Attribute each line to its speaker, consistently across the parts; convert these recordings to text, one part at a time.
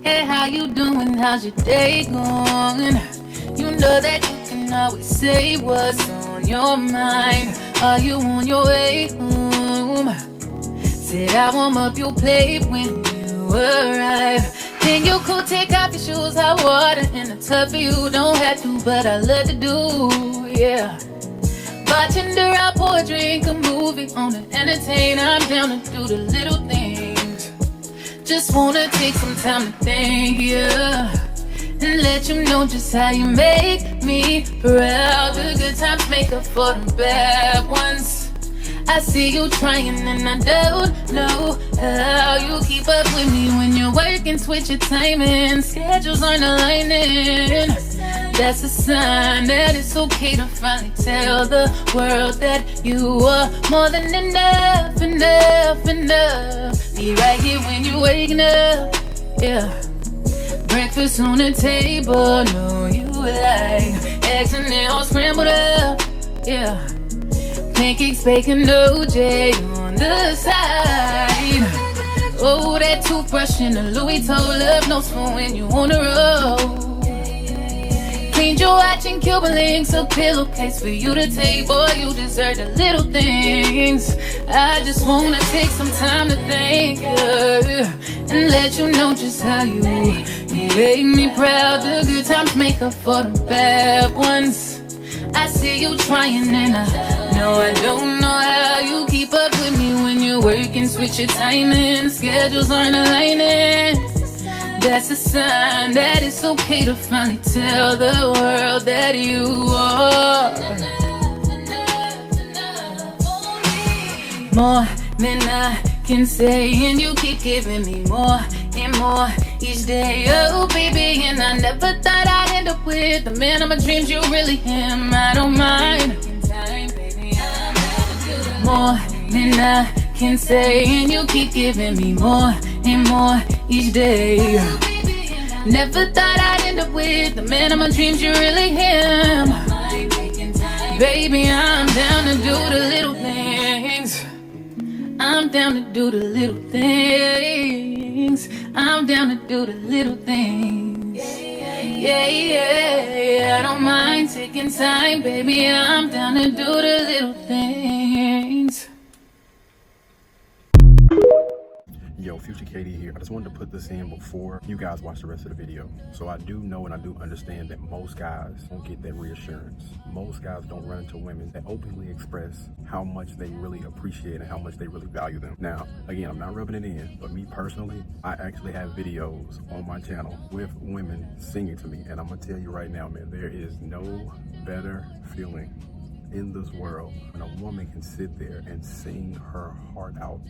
Speaker 1: Hey, how you doing? How's your day going? You know that you can always say what's on your mind. Are you on your way home? Said I warm up your plate when you arrive. Then you could take off your shoes, hot water in the tub for you. Don't have to, but I love to do, yeah. Bartender, I'll pour a drink, a movie on to entertain. I'm down to do the little things. Just wanna take some time to thank you and let you know just how you make me proud. The good times make up for the bad ones. I see you trying and I don't know how you keep up with me when you're working, switch your timing, schedules aren't aligning. That's a sign that it's okay to finally tell the world that you are more than enough, enough, enough. Be right here when you're waking up, yeah. Breakfast on the table, know you like eggs and all scrambled up, yeah. Pancakes, bacon, OJ on the side. Oh, that toothbrush and a Louis Vuitton love notes for when you on the road. Cleaned your watch and Cuban links, a pillowcase for you to take. Boy, you deserve the little things. I just wanna take some time to thank you and let you know just how you make me proud. The good times make up for the bad ones. I see you trying and I know I don't know how you keep up with me when you're working, switch your timing, schedules aren't aligning. That's a sign that it's okay to finally tell the world that you are more than I can say, and you keep giving me more and more each day. Oh baby, and I never thought I'd end up with the man of my dreams. You really am. I don't mind. More than I can say, and you keep giving me more and more each day. Never thought I'd end up with the man of my dreams. You really am. Baby, I'm down to do the little things. I'm down to do the little things. I'm down to do the little things. Yeah, yeah, I don't mind taking time, baby. I'm down to do the little things.
Speaker 2: Yo, Future Katie here. I just wanted to put this in before you guys watch the rest of the video. So I do know and I do understand that most guys don't get that reassurance. Most guys don't run into women that openly express how much they really appreciate and how much they really value them. Now, again, I'm not rubbing it in, but me personally, I actually have videos on my channel with women singing to me. And I'm gonna tell you right now, man, there is no better feeling in this world when a woman can sit there and sing her heart out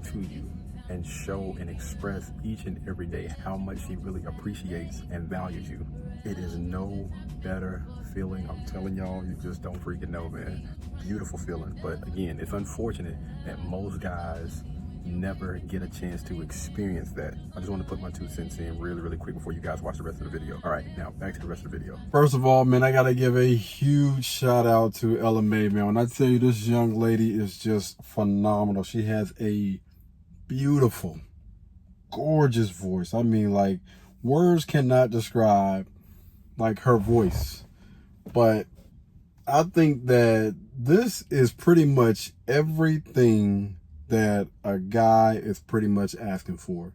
Speaker 2: to you and show and express each and every day how much she really appreciates and values you. It is no better feeling. I'm telling y'all, you just don't freaking know, man. Beautiful feeling. But again, it's unfortunate that most guys never get a chance to experience that. I just want to put my 2 cents in really quick before you guys watch the rest of the video. All right, now back to the rest of the video.
Speaker 3: First of all, man, I gotta give a huge shout out to Ella Mai, man. When I tell you this young lady is just phenomenal. She has a beautiful, gorgeous voice. I mean, like, words cannot describe like her voice. But I think that this is pretty much everything that a guy is pretty much asking for.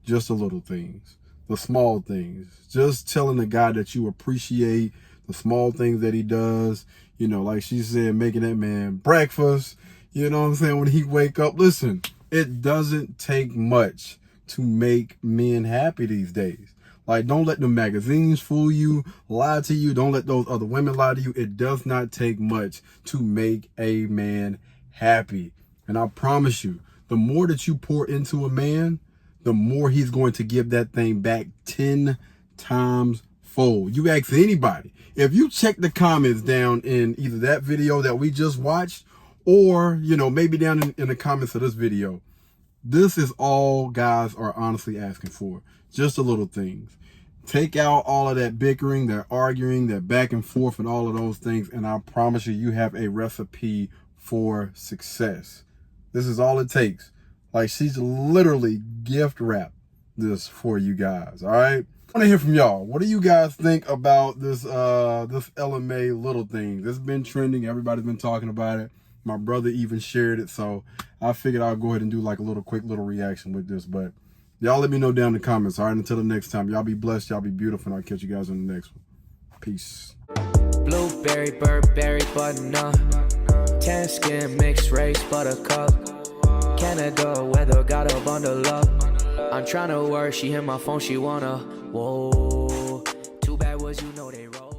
Speaker 3: Just the little things, the small things, just telling the guy that you appreciate the small things that he does. You know, like she said, making that man breakfast, you know what I'm saying, when he wake up. Listen, it doesn't take much to make men happy these days. Like, don't let the magazines fool you, lie to you. Don't let those other women lie to you. It does not take much to make a man happy. And I promise you, the more that you pour into a man, the more he's going to give that thing back 10 times fold. You ask anybody. If you check the comments down in either that video that we just watched, or, you know, maybe down in the comments of this video, this is all guys are honestly asking for. Just the little things. Take out all of that bickering, that arguing, that back and forth and all of those things, and I promise you, you have a recipe for success. This is all it takes. Like, she's literally gift wrapped this for you guys. All right. I want to hear from y'all. What do you guys think about this this Ella Mai little thing? This has been trending. Everybody's been talking about it. My brother even shared it, so I figured I'll go ahead and do like a quick little reaction with this. But y'all let me know down in the comments. All right, until the next time, y'all be blessed, y'all be beautiful, and I'll catch you guys on the next one. Peace.
Speaker 4: Blueberry, Burberry, button-up, tan skin, mixed race, buttercup, Canada weather, got a bundle up. I'm tryna work, she hit my phone, she wanna, whoa, too bad was you know they roll.